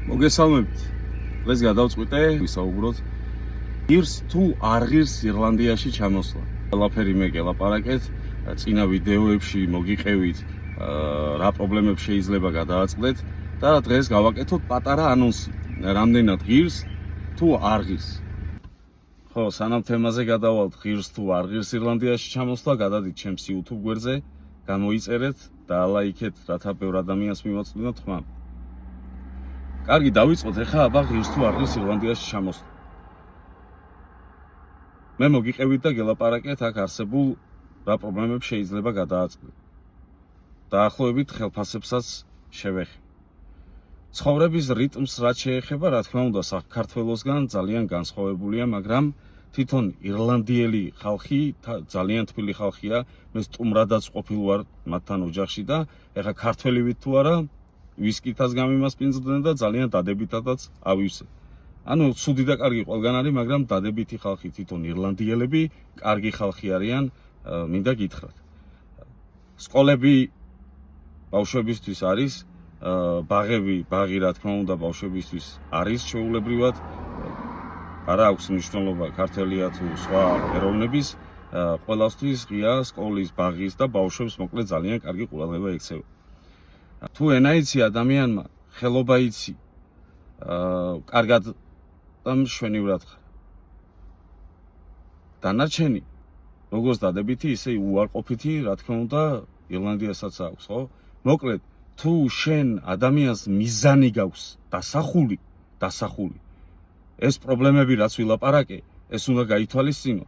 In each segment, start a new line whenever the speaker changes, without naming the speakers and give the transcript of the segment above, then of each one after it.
მოგესალმებით. დღეს გადავწყვიტე ვისაუბროთ ღირს თუ არ ღირს ირლანდიაში ჩამოსვლა. ყველაფერი მე გელაპარაკეთ, წინა ვიდეოებში მოგიყევით რა პრობლემებს შეიძლება გადააწყდეთ და დღეს გავაკეთოთ პატარა ანონსი. რამდენად ღირს თუ არ ღირს. ხო, სანამ თემაზე გადავალთ ღირს თუ არ ღირს ირლანდიაში ჩამოსვლა, გადადით ჩემს YouTube გვერდზე, გამოიწერეთ და ლაიქეთ, რათა ბევრ ადამიანს მივაწვდინოთ ხმა. კარგი, დავიწყოთ ახლა აბა ღირს თუ არ ღირს ირლანდიაში ჩამოსვლა. მე მოგიყევით და გელაპარაკეთ აქ არსებულ რა პრობლემებს შეიძლება გადააწყდეთ. დაახლოებით ხელფასებსაც შევეხე. ცხოვრების რიტმს რაც შეეხება, რა თქმა უნდა, საქართველოსგან ძალიან განსხვავებულია, მაგრამ თვითონ ირლანდიელი ხალხი ძალიან თბილი ხალხია, მე სტუმრადაც ყოფილ ვარ მათთან ოჯახში და ეხლა ქართველი ვით თუ არა, ვისკითაც გამიმასპინძლდნენ და ძალიან დადებითადაც ავივსე. ანუ ცუდი და კარგი ყველგან არის, მაგრამ დადებითი ხალხი თვითონ ირლანდიელები კარგი ხალხი არიან, მინდა გითხრათ. სკოლები ბავშვებისთვის არის, ბაღი რა თქმა უნდა ბავშვებისთვის არის ჩვეულებრივად, არა აქვს მნიშვნელობა ქართველია თუ სხვა ეროვნების, ყველასთვის ღია სკოლის ბაღის და ბავშვებს მოკლედ ძალიან კარგი ყურადღება ექცევა. თუ ენა იცი ადამიანმა, ხელობა იცი, კარგად და მშვენივრად ხარ. დანარჩენი, როგორც დადებითი, ისე უარყოფითი, რა თქმა უნდა, ირლანდიასაც აქვს, ხო? მოკლედ, თუ შენ ადამიანს მიზანი გაქვს, დასახული, ეს პრობლემები რაც ვილაპარაკე, ეს უნდა გაითვალისწინო,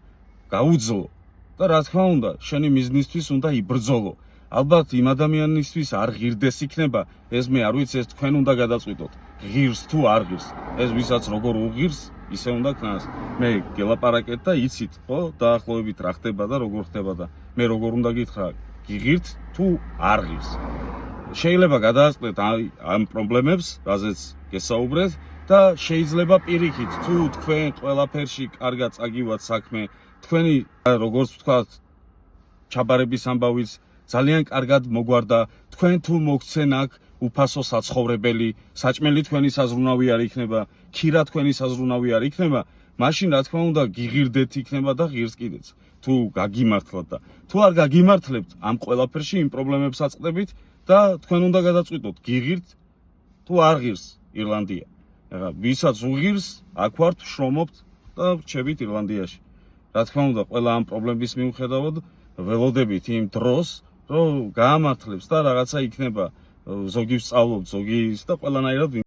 გაუძლო და რა თქმა უნდა, შენი მიზნისთვის უნდა იბრძოლო. ალბათ იმ ადამიანისთვის არ ღირდეს იქნება, ეს მე არ ვიცი, ეს თქვენ უნდა გადაწყვიტოთ. ღირს თუ არ ღირს. ეს ვისაც როგორ უღირს, ისე უნდა ქნას. მე გელაპარაკეთ და იცით, ხო? დაახლოებით რა ხდება და როგორ ხდება და მე როგორ უნდა გითხრა, გიღირთ თუ არ ღირს. შეიძლება გადააწყდეთ ამ პრობლემებს, რაზეც გესაუბრეთ და შეიძლება პირიქით, თუ თქვენ ყველაფერში კარგად წაგივათ საქმე, თქვენი როგორც ვთქვათ, ჩაბარების ამბავიც ძალიან კარგად მოგვარდა, თქვენ თუ მოგცენ აქ უფასო საცხოვრებელი, საჭმელი თქვენი საზრუნავი არ იქნება, ქირა თქვენი საზრუნავი არ იქნება, მაშინ რა თქმა უნდა გიღირდეთ იქნება და ღირს კიდეც. თუ გაგიმართლათ და თუ არ გაგიმართლებთ ამ ყველაფერში იმ პრობლემებს აწყდებით და თქვენ უნდა გადაწყვიტოთ, გიღირთ თუ არ ღირს ირლანდია. ეხლა ვისაც უღირს, აქ ვართ, შრომობთ და რჩებით ირლანდიაში. რა თქმა უნდა, ყველა ამ პრობლემის მიუხედავად ველოდებით იმ დროს, რომ გაამართლებს და რაღაცა იქნება, ზოგი ვსწავლობთ, ზოგი ის და ყველანაირად